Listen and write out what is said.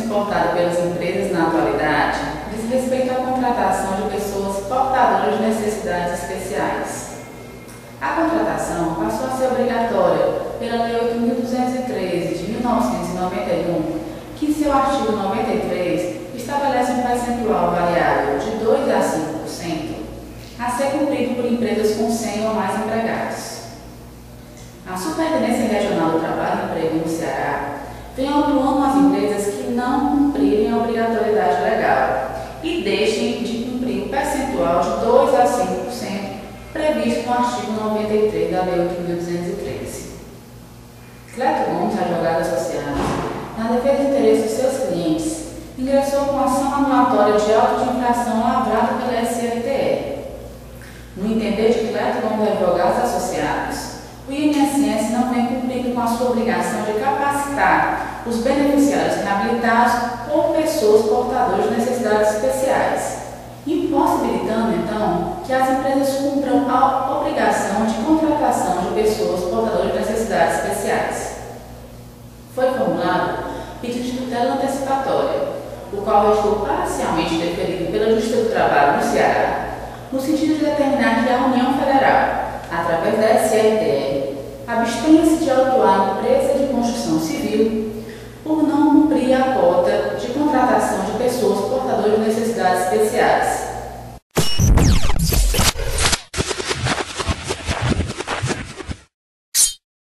suportado pelas empresas na atualidade diz respeito à contratação de pessoas portadoras de necessidades especiais. A contratação passou a ser obrigatória pela Lei 8.213 de 1991, que em seu artigo 93 estabelece um percentual variável de 2 a 5% a ser cumprido por empresas com 100 ou mais empregados. A Superintendência Regional do Trabalho e Emprego no Ceará vem autuando as empresas que não cumprirem a obrigatoriedade legal e deixem de cumprir o percentual de 2 a 5% previsto no artigo 93 da Lei 8.213. Cleto Gomes, advogado associado, na defesa do interesse dos seus clientes, ingressou com ação anulatória de auto de infração lavrada pela SLTE. No entender de Cleto Gomes, advogados associados, o INSS não vem cumprindo com a sua obrigação de capacitar os beneficiários reabilitados ou pessoas portadoras de necessidades especiais, impossibilitando, então, que as empresas cumpram a obrigação de contratação de pessoas portadoras de necessidades especiais. Foi formulado pedido de tutela antecipatória, o qual restou parcialmente deferido pela Justiça do Trabalho no Ceará, no sentido de determinar que a União Federal, através da SLTE, abstenha-se de autuar a empresa de construção civil